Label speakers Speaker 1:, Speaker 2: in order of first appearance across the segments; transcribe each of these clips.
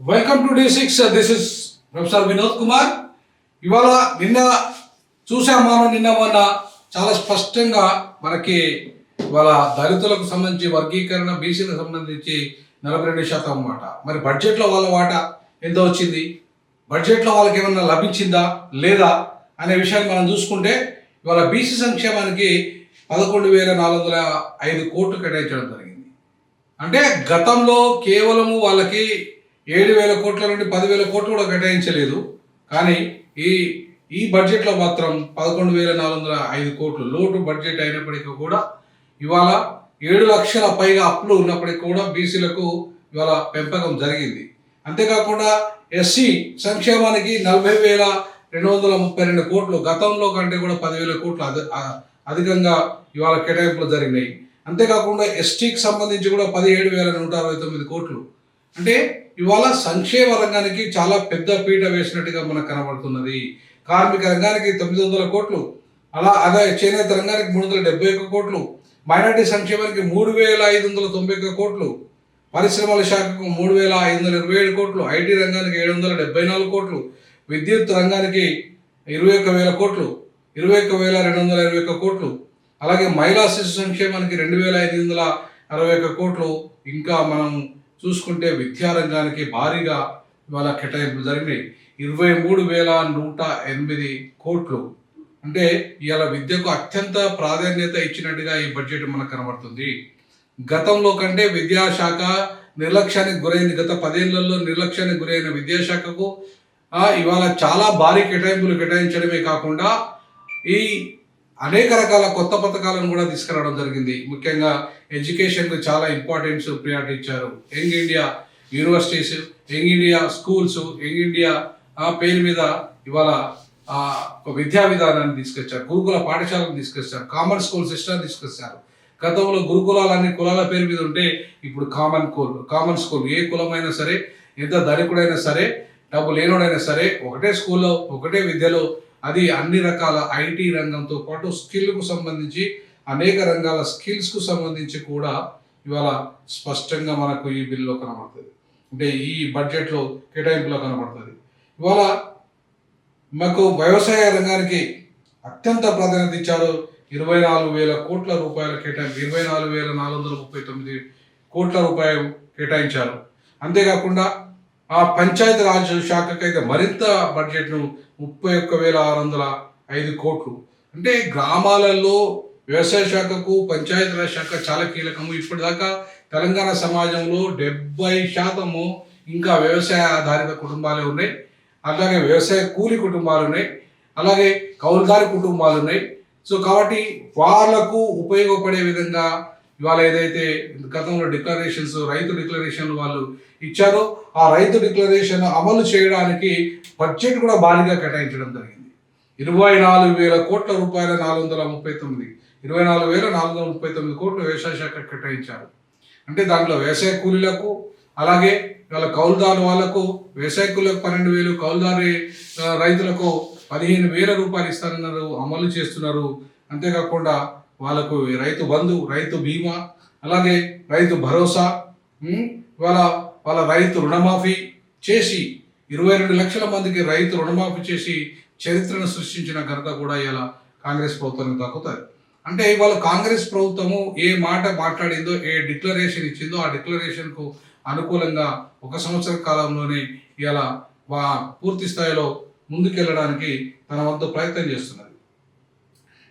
Speaker 1: Welcome to D6. This is professor Vinod Kumar. ఇవాళ నిన్న మొన్న చాలా స్పష్టంగా మనకి ఇవాళ దళితులకు సంబంధించి వర్గీకరణ, బీసీలకు సంబంధించి 42% అన్నమాట. మరి బడ్జెట్లో వాళ్ళ వాటా ఎంత వచ్చింది, బడ్జెట్లో వాళ్ళకి ఏమన్నా లభించిందా లేదా అనే విషయాన్ని మనం చూసుకుంటే ఇవాళ బీసీ సంక్షేమానికి 11,405 కోట్లు కేటాయించడం జరిగింది. అంటే గతంలో కేవలము వాళ్ళకి 7,000 కోట్ల నుండి 10,000 కోట్లు కూడా కేటాయించలేదు. కానీ ఈ బడ్జెట్లో మాత్రం 11,405 కోట్లు లోటు బడ్జెట్ అయినప్పటికీ కూడా ఇవాళ 7 లక్షల పైగా అప్పులు ఉన్నప్పటికీ కూడా బీసీలకు ఇవాళ పెంపకం జరిగింది. అంతేకాకుండా ఎస్సీ సంక్షేమానికి 40,232 కోట్లు, గతంలో కంటే కూడా 10,000 కోట్లు అధికంగా ఇవాళ కేటాయింపులు జరిగినాయి. అంతేకాకుండా ఎస్టీకి సంబంధించి కూడా 17,169 కోట్లు. అంటే ఇవాళ సంక్షేమ రంగానికి చాలా పెద్ద పీట వేసినట్టుగా మనకు కనబడుతున్నది. కార్మిక రంగానికి 900 కోట్లు, అదే చేనేత రంగానికి 371 కోట్లు, మైనార్టీ సంక్షేమానికి 3,591 కోట్లు, పరిశ్రమల శాఖకు 3,527 కోట్లు, ఐటీ రంగానికి 774 కోట్లు, విద్యుత్ రంగానికి 21,000 కోట్లు, 21,221 కోట్లు, అలాగే మహిళా శిశు సంక్షేమానికి 2,561 కోట్లు. ఇంకా మనం చూసుకుంటే విద్యారంగానికి భారీగా ఇవాళ కేటాయింపులు జరిగినాయి, 23,108 కోట్లు. అంటే ఇవాళ విద్యకు అత్యంత ప్రాధాన్యత ఇచ్చినట్టుగా ఈ బడ్జెట్ మనకు కనబడుతుంది. గతంలో కంటే విద్యాశాఖ నిర్లక్ష్యానికి గురైంది. గత 10 ఏళ్లలో నిర్లక్ష్యానికి గురైన విద్యాశాఖకు ఇవాళ చాలా భారీ కేటాయించడమే కాకుండా ఈ అనేక రకాల కొత్త పథకాలను కూడా తీసుకురావడం జరిగింది. ముఖ్యంగా ఎడ్యుకేషన్కు చాలా ఇంపార్టెన్స్ ప్రియారిటీ ఇచ్చారు. Young India universities, young India schools, young India పేరు మీద ఇవాళ ఒక విద్యా విధానాన్ని తీసుకొచ్చారు. గురుకుల పాఠశాలను తీసుకొచ్చారు, కామన్ స్కూల్ సిస్టమ్ తీసుకొచ్చారు. గతంలో గురుకులాలన్నీ కులాల పేరు మీద ఉంటే ఇప్పుడు కామన్ స్కూల్ ఏ కులమైనా సరే, ఎంత ధనికుడైనా సరే, డబ్బు లేనోడైనా సరే, ఒకటే స్కూల్లో ఒకటే విద్యలో, అది అన్ని రకాల ఐటీ రంగంతో పాటు స్కిల్కు సంబంధించి అనేక రంగాల స్కిల్స్కు సంబంధించి కూడా ఇవాళ స్పష్టంగా మనకు ఈ బిల్లులో కనబడుతుంది. అంటే ఈ బడ్జెట్లో కేటాయింపులో కనబడుతుంది. ఇవాళ మాకు వ్యవసాయ రంగానికి అత్యంత ప్రాధాన్యత ఇచ్చారు. 24,000 కోట్ల రూపాయల కేటాయింపు, 24,439 కోట్ల రూపాయలు కేటాయించారు. అంతేకాకుండా పంచాయతీ రాజ్ శాఖకైతే మరింత బడ్జెట్ను 31,605 కోట్లు. అంటే గ్రామాలలో వ్యవసాయ శాఖకు పంచాయతీ రాజ్ శాఖ చాలా కీలకము. ఇప్పటిదాకా తెలంగాణ సమాజంలో 70% ఇంకా వ్యవసాయ ఆధారిత కుటుంబాలే ఉన్నాయి. అలాగే వ్యవసాయ కూలి కుటుంబాలు ఉన్నాయి, అలాగే కౌలుదారి కుటుంబాలు ఉన్నాయి. సో కాబట్టి వాళ్ళకు ఉపయోగపడే విధంగా ఇవాళ ఏదైతే గతంలో రైతు డిక్లరేషన్లు వాళ్ళు ఇచ్చారో ఆ రైతు డిక్లరేషన్ అమలు చేయడానికి బడ్జెట్ కూడా భారీగా కేటాయించడం జరిగింది. 24,000 కోట్ల రూపాయల 24,439 కోట్లు వ్యవసాయ శాఖ కేటాయించారు. అంటే దాంట్లో వ్యవసాయ కూలీలకు, అలాగే వాళ్ళ కౌలుదారు వాళ్లకు, వ్యవసాయ కూలీలకు 12,000, కౌలుదారి రైతులకు 15,000 రూపాయలు ఇస్తారన్నారు, అమలు చేస్తున్నారు. అంతేకాకుండా వాళ్ళకు రైతు బంధు, రైతు బీమా, అలాగే రైతు భరోసా, వాళ్ళ రైతు రుణమాఫీ చేసి 22 లక్షల మందికి రైతు రుణమాఫీ చేసి చరిత్రను సృష్టించిన ఘనత కూడా ఇలా కాంగ్రెస్ ప్రభుత్వానికి దక్కుతుంది. అంటే ఇవాళ కాంగ్రెస్ ప్రభుత్వము ఏ మాట మాట్లాడిందో, ఏ డిక్లరేషన్ ఇచ్చిందో ఆ డిక్లరేషన్కు అనుకూలంగా 1 సంవత్సర కాలంలోనే ఇలా పూర్తి స్థాయిలో ముందుకెళ్ళడానికి తన వంతు ప్రయత్నం చేస్తున్నది.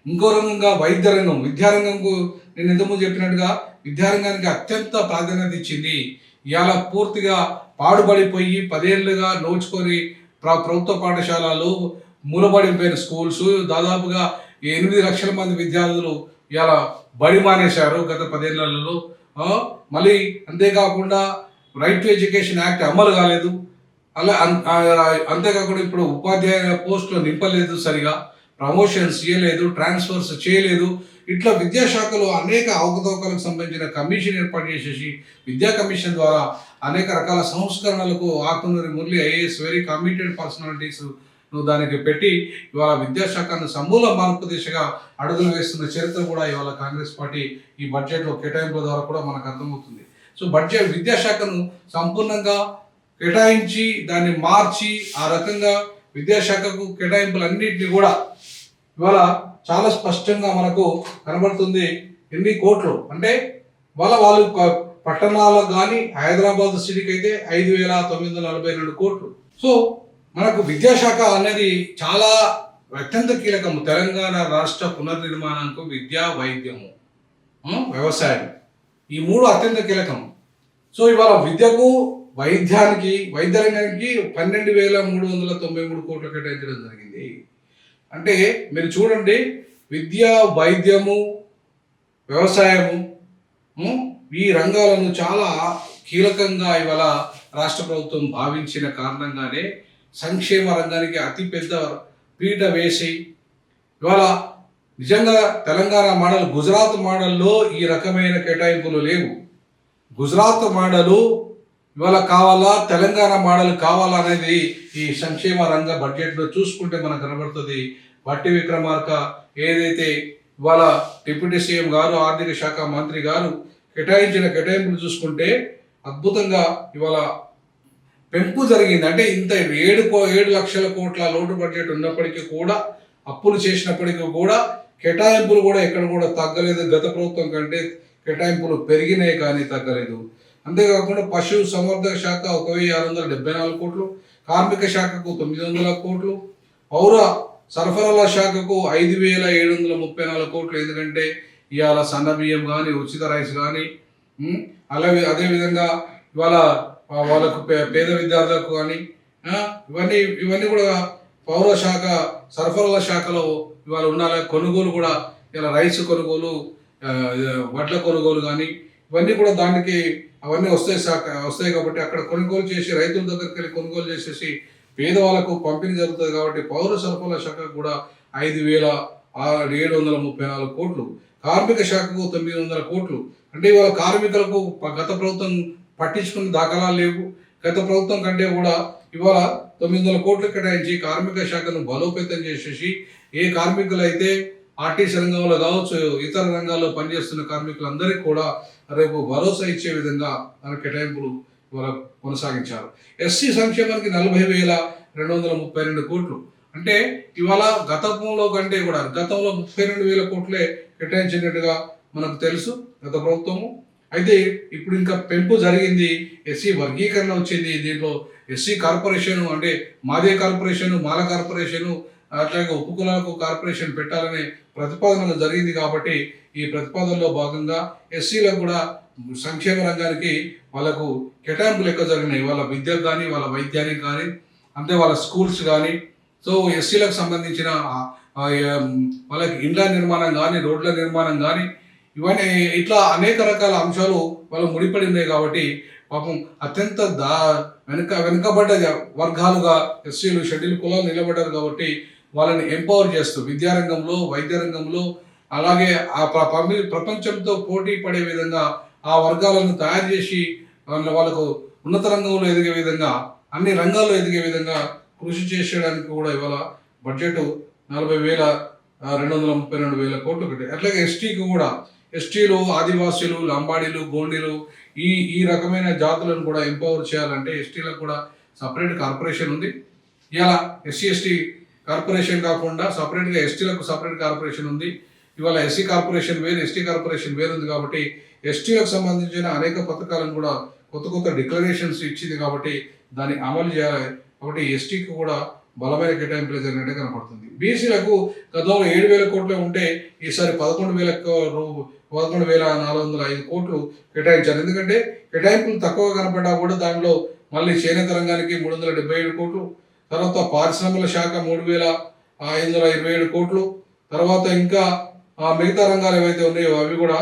Speaker 1: ఇంకో రంగంగా వైద్య రంగం, విద్యారంగంకు నేను ఇంతకుముందు చెప్పినట్టుగా విద్యారంగానికి అత్యంత ప్రాధాన్యత ఇచ్చింది. ఇవాళ పూర్తిగా పాడుబడిపోయి 10 ఏళ్ళుగా నోచుకొని ప్రభుత్వ పాఠశాలలు మూలబడిపోయిన స్కూల్స్, దాదాపుగా 8 లక్షల మంది విద్యార్థులు ఇవాళ బడి మానేశారు గత 10 ఏళ్లలో. మళ్ళీ అంతేకాకుండా రైట్ టు ఎడ్యుకేషన్ యాక్ట్ అమలు కాలేదు. అంతేకాకుండా ఇప్పుడు ఉపాధ్యాయ పోస్టులు నింపలేదు, సరిగా ప్రమోషన్స్ చేయలేదు, ట్రాన్స్ఫర్స్ చేయలేదు. ఇట్లా విద్యాశాఖలో అనేక అవకతవకలకు సంబంధించిన కమిషన్ ఏర్పాటు చేసేసి విద్యా కమిషన్ ద్వారా అనేక రకాల సంస్కరణలకు Akunuri Murali IAS very committed personalities దానికి పెట్టి ఇవాళ విద్యాశాఖను సమూల మార్పు దిశగా అడుగులు వేస్తున్న చరిత్ర కూడా ఇవాళ కాంగ్రెస్ పార్టీ ఈ బడ్జెట్లో కేటాయింపుల ద్వారా కూడా మనకు అర్థమవుతుంది. సో విద్యాశాఖను సంపూర్ణంగా కేటాయించి దాన్ని మార్చి ఆ రకంగా విద్యాశాఖకు కేటాయింపులన్నింటినీ కూడా ఇవాళ చాలా స్పష్టంగా మనకు కనబడుతుంది. ఎన్ని కోట్లు అంటే వాళ్ళు పట్టణాలకు కానీ హైదరాబాద్ సిటీకి అయితే 5,942 కోట్లు. సో మనకు విద్యాశాఖ అనేది చాలా అత్యంత కీలకము. తెలంగాణ రాష్ట్ర పునర్నిర్మాణానికి విద్య, వైద్యము, వ్యవసాయం ఈ మూడు అత్యంత కీలకం. సో ఇవాళ విద్యకు, వైద్యానికి, వైద్య రంగానికి 12,393 కోట్లు కేటాయించడం జరిగింది. అంటే మీరు చూడండి, విద్య, వైద్యము, వ్యవసాయము ఈ రంగాలను చాలా కీలకంగా ఇవాళ రాష్ట్ర ప్రభుత్వం భావించిన కారణంగానే సంక్షేమ రంగానికి అతిపెద్ద పీట వేసి ఇవాళ నిజంగా తెలంగాణ మోడల్, గుజరాత్ మోడల్లో ఈ రకమైన కేటాయింపులు లేవు. గుజరాత్ మోడలు ఇవాళ కావాలా, తెలంగాణ మోడల్ కావాలా అనేది ఈ సంక్షేమ రంగ బడ్జెట్లో చూసుకుంటే మనకు కనబడుతుంది. బట్టి విక్రమార్క ఏదైతే ఇవాళ డిప్యూటీ సీఎం గారు, ఆర్థిక శాఖ మంత్రి గారు కేటాయించిన కేటాయింపులు చూసుకుంటే అద్భుతంగా ఇవాళ పెంపు జరిగింది. అంటే ఇంత 7 లక్షల కోట్ల లోటు బడ్జెట్ ఉన్నప్పటికీ కూడా, అప్పులు చేసినప్పటికీ కూడా కేటాయింపులు కూడా ఎక్కడ కూడా తగ్గలేదు. గత ప్రభుత్వం కంటే కేటాయింపులు పెరిగినాయి కానీ తగ్గలేదు. అంతేకాకుండా పశు సంవర్ధక శాఖ 1,674 కోట్లు, కార్మిక శాఖకు 900 కోట్లు, పౌర సరఫరాల శాఖకు 5,734 కోట్లు. ఎందుకంటే ఇవాళ సన్న బియ్యం కానీ, ఉచిత రైస్ కానీ, అలాగే అదేవిధంగా ఇవాళ వాళ్ళకు పేద విద్యార్థులకు కానీ ఇవన్నీ కూడా పౌర శాఖ, సరఫరాల శాఖలో ఇవాళ ఉన్న కొనుగోలు కూడా, ఇలా రైస్ కొనుగోలు, వడ్ల కొనుగోలు కానీ ఇవన్నీ కూడా దానికి అవన్నీ వస్తాయి కాబట్టి అక్కడ కొనుగోలు చేసి రైతుల దగ్గరికి వెళ్ళి కొనుగోలు చేసేసి పేదవాళ్ళకు పంపిణీ జరుగుతుంది. కాబట్టి పౌర సరఫరాల శాఖకు కూడా 5,734 కోట్లు, కార్మిక శాఖకు 900 కోట్లు. అంటే ఇవాళ కార్మికులకు గత ప్రభుత్వం పట్టించుకున్న దాఖలాలు లేవు. గత ప్రభుత్వం కంటే కూడా ఇవాళ 900 కోట్లు కేటాయించి కార్మిక శాఖను బలోపేతం చేసేసి ఏ కార్మికులు అయితే ఆర్టీసీ రంగంలో కావచ్చు, ఇతర రంగాల్లో పనిచేస్తున్న కార్మికులందరికీ కూడా రేపు భరోసా ఇచ్చే విధంగా మన కేటాయింపులు ఇవాళ కొనసాగించారు. ఎస్సీ సంక్షేమానికి 40,232 కోట్లు. అంటే ఇవాళ గతంలో కంటే కూడా గతంలో 32,000 కోట్లే కేటాయించినట్టుగా మనకు తెలుసు గత ప్రభుత్వము. అయితే ఇప్పుడు ఇంకా పెంపు జరిగింది, ఎస్సీ వర్గీకరణ వచ్చింది. దీంట్లో ఎస్సీ కార్పొరేషన్ అంటే మాదే కార్పొరేషను, మాల కార్పొరేషను, అట్లాగే ఉపకులాలకు కార్పొరేషన్ పెట్టాలనే ప్రతిపాదనలు జరిగింది. కాబట్టి ఈ ప్రతిపాదనలో భాగంగా ఎస్సీలకు కూడా సంక్షేమ రంగానికి వాళ్ళకు కేటాయింపులు ఎక్కువ జరిగినాయి. వాళ్ళ విద్యకు కానీ, వాళ్ళ వైద్యానికి కానీ, అంతే వాళ్ళ స్కూల్స్ కానీ. సో ఎస్సీలకు సంబంధించిన వాళ్ళకి ఇండ్ల నిర్మాణం కానీ, రోడ్ల నిర్మాణం కానీ, ఇవన్నీ ఇట్లా అనేక రకాల అంశాలు వాళ్ళు ముడిపడి ఉన్నాయి. కాబట్టి పాపం అత్యంత వెనుకబడ్డ వర్గాలుగా ఎస్సీలు, షెడ్యూల్ కులాలు నిలబడ్డారు. కాబట్టి వాళ్ళని ఎంపవర్ చేస్తూ విద్యారంగంలో, వైద్య రంగంలో, అలాగే ఆ ప్రపంచంతో పోటీ పడే విధంగా ఆ వర్గాలను తయారు చేసి వాళ్ళకు ఉన్నత రంగంలో ఎదిగే విధంగా, అన్ని రంగాల్లో ఎదిగే విధంగా కృషి చేసేయడానికి కూడా ఇవాళ బడ్జెట్ 40,232 కోట్లు పెట్టాయి. అట్లాగే ఎస్టీకి కూడా, ఎస్టీలు, ఆదివాసీలు, లంబాడీలు, గోండీలు ఈ రకమైన జాతులను కూడా ఎంపవర్ చేయాలంటే ఎస్టీలకు కూడా సపరేట్ కార్పొరేషన్ ఉంది. ఇలా ఎస్సీ కార్పొరేషన్ కాకుండా సపరేట్గా ఎస్టీలకు సపరేట్ కార్పొరేషన్ ఉంది. ఇవాళ ఎస్సీ కార్పొరేషన్ వేరు, ఎస్టీ కార్పొరేషన్ వేరు ఉంది. కాబట్టి ఎస్టీలకు సంబంధించిన అనేక పథకాలను కూడా కొత్త డిక్లరేషన్స్ ఇచ్చింది. కాబట్టి దాన్ని అమలు చేయాలి. కాబట్టి ఎస్టీకి కూడా బలమైన కేటాయింపులు జరిగినట్టే కనపడుతుంది. బీసీలకు గతంలో 7,000 కోట్లు ఉంటే ఈసారి 11,405 కోట్లు కేటాయించారు. ఎందుకంటే కేటాయింపులు తక్కువ కనపడ్డా కూడా దానిలో మళ్ళీ చేనేత రంగానికి 377 కోట్లు, తర్వాత పారిశ్రమల శాఖ 3,527 కోట్లు, తర్వాత ఇంకా మిగతా రంగాలు ఏవైతే ఉన్నాయో అవి కూడా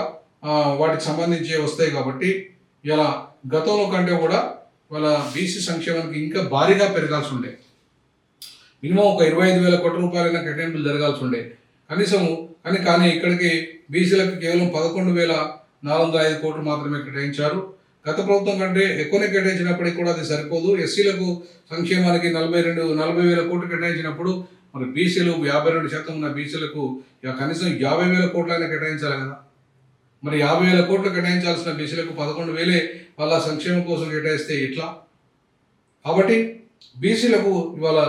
Speaker 1: వాటికి సంబంధించి వస్తాయి. కాబట్టి ఇలా గతంలో కంటే కూడా వాళ్ళ బీసీ సంక్షేమానికి ఇంకా భారీగా పెరగాల్సి ఉండే, మినిమం ఒక 25,000 కోట్ల రూపాయలైనా కేటాయింపులు జరగాల్సి ఉండే కనీసము. కానీ ఇక్కడికి బీసీలకు కేవలం 11,405 కోట్లు మాత్రమే కేటాయించారు. గత ప్రభుత్వం కంటే ఎక్కువనే కేటాయించినప్పటికీ కూడా అది సరిపోదు. ఎస్సీలకు సంక్షేమానికి 40,000 కోట్లు కేటాయించినప్పుడు మరి బీసీలు 52% ఉన్న బీసీలకు కనీసం 50,000 కోట్లైనా కేటాయించాలి కదా. మరి 50,000 కోట్లు కేటాయించాల్సిన బీసీలకు 11,000 వాళ్ళ సంక్షేమం కోసం కేటాయిస్తే ఎట్లా? కాబట్టి బీసీలకు ఇవాళ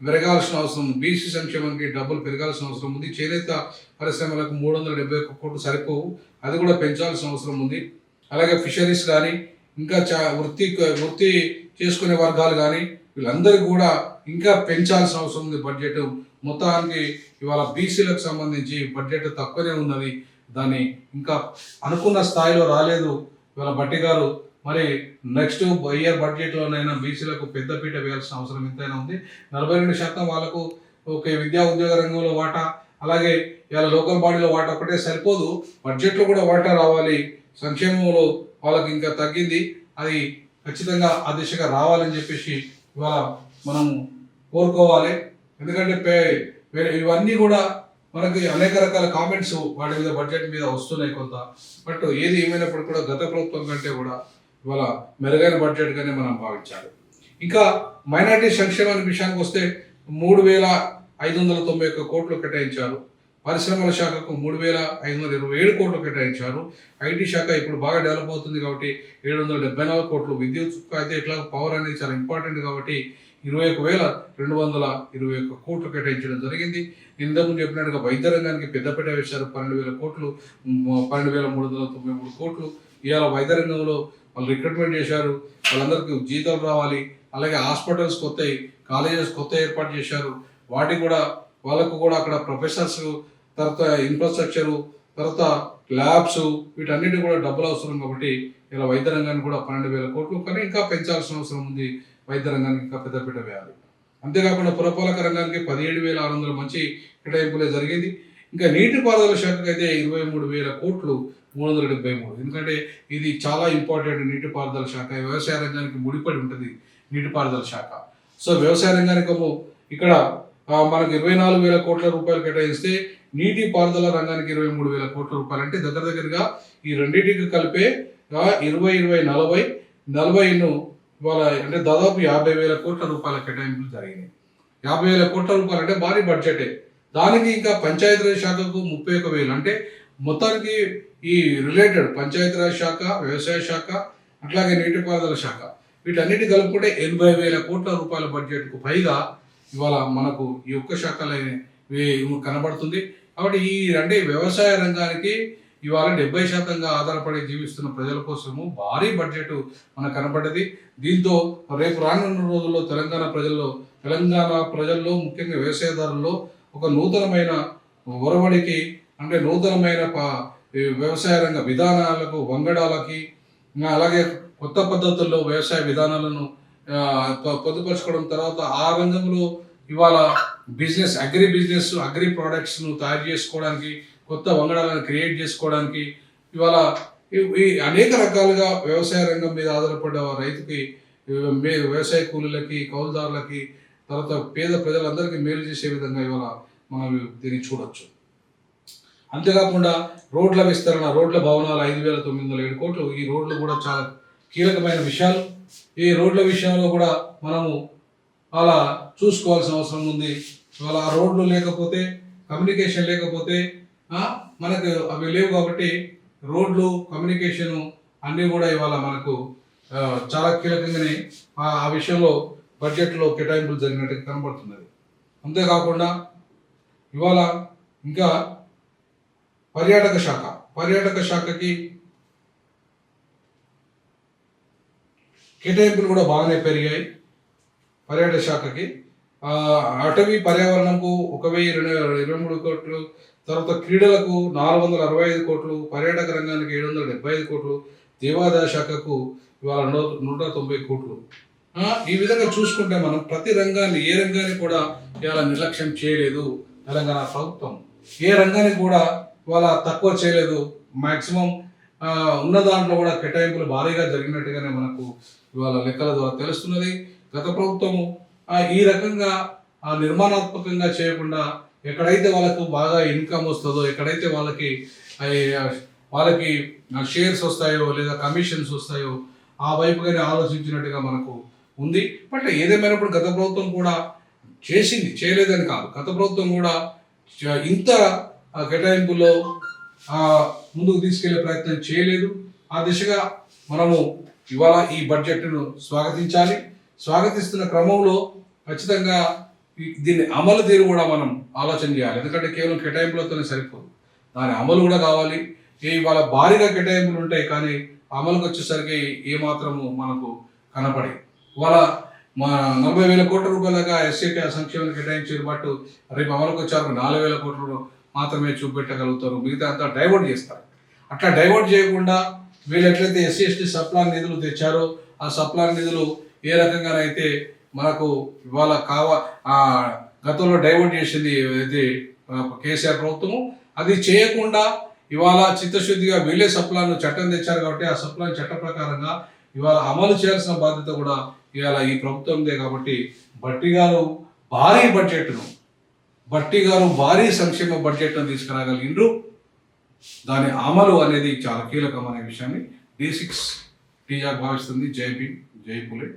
Speaker 1: పెరగాల్సిన అవసరం, బీసీ సంక్షేమానికి డబ్బులు పెరగాల్సిన అవసరం ఉంది. చేనేత పరిశ్రమలకు 371 కోట్లు సరిపోవు, అది కూడా పెంచాల్సిన అవసరం ఉంది. అలాగే ఫిషరీస్ కానీ ఇంకా వృత్తి చేసుకునే వర్గాలు కానీ వీళ్ళందరికీ కూడా ఇంకా పెంచాల్సిన అవసరం ఉంది. బడ్జెట్ మొత్తానికి ఇవాళ బీసీలకు సంబంధించి బడ్జెట్ తక్కువనే ఉన్నది, దాన్ని ఇంకా అనుకున్న స్థాయిలో రాలేదు. ఇవాళ భట్టి గారు మరి నెక్స్ట్ ఇయర్ బడ్జెట్లోనైనా బీసీలకు పెద్దపీట వేయాల్సిన అవసరం ఎంతైనా ఉంది. 42% వాళ్ళకు ఒక విద్యా ఉద్యోగ రంగంలో వాటా, అలాగే ఇవాళ లోకల్ బాడీలో వాటా ఒకటే సరిపోదు, బడ్జెట్లో కూడా వాటా రావాలి. సంక్షేమంలో వాళ్ళకి ఇంకా తగ్గింది, అది ఖచ్చితంగా ఆ దిశగా రావాలని చెప్పేసి ఇవాళ మనం కోరుకోవాలి. ఎందుకంటే ఇవన్నీ కూడా మనకి అనేక రకాల కామెంట్స్ వాటి మీద బడ్జెట్ మీద వస్తున్నాయి కొంత. బట్ ఏది ఏమైనప్పుడు కూడా గత ప్రభుత్వం కంటే కూడా ఇవాళ మెరుగైన బడ్జెట్గానే మనం భావించాలి. ఇంకా మైనార్టీ సంక్షేమానికి విషయానికి వస్తే 3,591 కోట్లు కేటాయించారు. పరిశ్రమల శాఖకు 3,527 కోట్లు కేటాయించారు. ఐటీ శాఖ ఇప్పుడు బాగా డెవలప్ అవుతుంది కాబట్టి 774 కోట్లు. విద్యుత్ అయితే ఇట్లా పవర్ అనేది చాలా ఇంపార్టెంట్ కాబట్టి 21,221 కోట్లు కేటాయించడం జరిగింది. ఇంతకుముందు చెప్పినట్టుగా వైద్య రంగానికి పెద్దపీట వేశారు, 12,000 కోట్లు, 12,393 కోట్లు. ఇవాళ వైద్య రంగంలో వాళ్ళు రిక్రూట్మెంట్ చేశారు, వాళ్ళందరికీ జీతాలు రావాలి. అలాగే హాస్పిటల్స్ కొత్తవి, కాలేజెస్ కొత్త ఏర్పాటు చేశారు, వాటికి కూడా వాళ్ళకు కూడా అక్కడ ప్రొఫెసర్స్, తర్వాత ఇన్ఫ్రాస్ట్రక్చరు, తర్వాత ల్యాబ్స్, వీటన్నిటి కూడా డబ్బులు అవసరం కాబట్టి ఇలా వైద్య రంగానికి కూడా 12,000 కోట్లు, కానీ ఇంకా పెంచాల్సిన అవసరం ఉంది. వైద్య రంగానికి ఇంకా పెద్దపీట వేయాలి. అంతేకాకుండా పురపాలక రంగానికి 17,600 మంచి కేటాయింపులే జరిగింది. ఇంకా నీటిపారుదల శాఖకు అయితే 23,000 కోట్లు 373. ఎందుకంటే ఇది చాలా ఇంపార్టెంట్. నీటిపారుదల శాఖ వ్యవసాయ రంగానికి ముడిపడి ఉంటుంది నీటిపారుదల శాఖ. సో వ్యవసాయ రంగానికి ఇక్కడ మనకు 24,000 కోట్ల రూపాయలు కేటాయిస్తే నీటిపారుదల రంగానికి 23,000 కోట్ల రూపాయలు, అంటే దగ్గరగా ఈ రెండింటికి కలిపే 40 ఇవాళ అంటే దాదాపు 50,000 కోట్ల రూపాయల కేటాయింపులు జరిగినాయి. 50,000 కోట్ల రూపాయలు అంటే భారీ బడ్జెటే. దానికి ఇంకా పంచాయతీరాజ్ శాఖకు 31,000, అంటే మొత్తానికి ఈ రిలేటెడ్ పంచాయతీరాజ్ శాఖ, వ్యవసాయ శాఖ, అట్లాగే నీటిపారుదల శాఖ, వీటన్నిటి కలుపుకుంటే 80,000 కోట్ల రూపాయల బడ్జెట్కు పైగా ఇవాళ మనకు ఈ ఒక్క శాఖలో కనబడుతుంది. కాబట్టి అంటే వ్యవసాయ రంగానికి ఇవాళ 70% ఆధారపడి జీవిస్తున్న ప్రజల కోసము భారీ బడ్జెట్ మనకు కనబడ్డది. దీంతో రేపు రానున్న రోజుల్లో తెలంగాణ ప్రజల్లో ముఖ్యంగా వ్యవసాయదారుల్లో ఒక నూతనమైన ఒరవడికి, అంటే నూతనమైన వ్యవసాయ రంగ విధానాలకు, వంగడాలకి, అలాగే కొత్త పద్ధతుల్లో వ్యవసాయ విధానాలను పొందుపరచుకోవడం, తర్వాత ఆ రంగంలో ఇవాళ అగ్రి ప్రోడక్ట్స్ను తయారు చేసుకోవడానికి, కొత్త వంగడాలను క్రియేట్ చేసుకోవడానికి ఇవాళ ఈ అనేక రకాలుగా వ్యవసాయ రంగం మీద ఆధారపడ్డ రైతుకి, వ్యవసాయ కూలీలకి, కౌలుదారులకి, తర్వాత పేద ప్రజలందరికీ మేలు చేసే విధంగా ఇవాళ మనం దీన్ని చూడొచ్చు. అంతేకాకుండా రోడ్ల విస్తరణ, రోడ్ల భవనాలు 5,907 కోట్లు. ఈ రోడ్లు కూడా చాలా కీలకమైన విషయాలు. ఈ రోడ్ల విషయంలో కూడా మనము అలా చూసుకోవాల్సిన అవసరం ఉంది. ఇవాళ ఆ రోడ్లు లేకపోతే, కమ్యూనికేషన్ లేకపోతే మనకు అవి లేవు. కాబట్టి రోడ్లు, కమ్యూనికేషను అన్నీ కూడా ఇవాళ మనకు చాలా కీలకంగానే ఆ విషయంలో బడ్జెట్లో కేటాయింపులు జరిగినట్టు కనబడుతున్నది. అంతేకాకుండా ఇవాళ ఇంకా పర్యాటక శాఖకి కేటాయింపులు కూడా బాగానే పెరిగాయి. పర్యాటక శాఖకి అటవీ పర్యావరణంకు 1,023 కోట్లు, తర్వాత క్రీడలకు 465 కోట్లు, పర్యాటక రంగానికి 775 కోట్లు, దేవాదాయ శాఖకు ఇవాళ 190 కోట్లు. ఈ విధంగా చూసుకుంటే మనం ప్రతి రంగాన్ని, ఏ రంగాన్ని కూడా ఇవాళ నిర్లక్ష్యం చేయలేదు తెలంగాణ ప్రభుత్వం. ఏ రంగాన్ని కూడా ఇవాళ తక్కువ చేయలేదు. మ్యాక్సిమం ఉన్న దాంట్లో కూడా కేటాయింపులు భారీగా జరిగినట్టుగానే మనకు ఇవాళ లెక్కల ద్వారా తెలుస్తున్నది. గత ప్రభుత్వము ఈ రకంగా నిర్మాణాత్మకంగా చేయకుండా, ఎక్కడైతే వాళ్ళకు బాగా ఇన్కమ్ వస్తుందో, ఎక్కడైతే వాళ్ళకి షేర్స్ వస్తాయో లేదా కమిషన్స్ వస్తాయో ఆ వైపుగానే ఆలోచించినట్టుగా మనకు ఉంది. బట్ ఏదేమైనప్పుడు గత ప్రభుత్వం కూడా చేసింది, చేయలేదని కాదు. గత ప్రభుత్వం కూడా ఇంత కేటాయింపుల్లో ముందుకు తీసుకెళ్లే ప్రయత్నం చేయలేదు. ఆ దిశగా మనము ఇవాళ ఈ బడ్జెట్ను స్వాగతించాలి. స్వాగతిస్తున్న క్రమంలో ఖచ్చితంగా దీన్ని అమలు తీరు కూడా మనం ఆలోచన చేయాలి. ఎందుకంటే కేవలం కేటాయింపులతోనే సరిపోదు, దాని అమలు కూడా కావాలి. ఇవాళ భారీగా కేటాయింపులు ఉంటాయి, కానీ అమలుకి వచ్చేసరికి ఏమాత్రము మనకు కనపడి ఇవాళ మా 40,000 కోట్ల రూపాయలుగా ఎస్సీ సంక్షేమం కేటాయించారు. బట్ రేపు అమలుకి వచ్చారు 4,000 కోట్లు మాత్రమే చూపెట్టగలుగుతారు, మిగతా అంతా డైవర్ట్ చేస్తారు. అట్లా డైవర్ట్ చేయకుండా వీళ్ళు ఎట్లయితే ఎస్సీ ఎస్టీ సప్లాన్ నిధులు తెచ్చారో ఆ సప్లాన్ నిధులు ఏ రకంగానైతే మనకు ఇవాళ గతంలో డైవర్ట్ చేసింది ఇది కేసీఆర్ ప్రభుత్వము, అది చేయకుండా ఇవాళ చిత్తశుద్ధిగా వీళ్ళే సప్లాన్ చట్టం తెచ్చారు కాబట్టి ఆ సప్లాన్ చట్ట ప్రకారంగా ఇవాళ అమలు చేయాల్సిన బాధ్యత కూడా ఇవాళ ఈ ప్రభుత్వందే. కాబట్టి భట్టి గారు భారీ సంక్షేమ బడ్జెట్ను తీసుకురాగలిగిండ్రు. దాని అమలు అనేది చాలా కీలకం అనే విషయాన్ని D6 టీజాక్ భావిస్తుంది. జై భీమ్, జై పులే.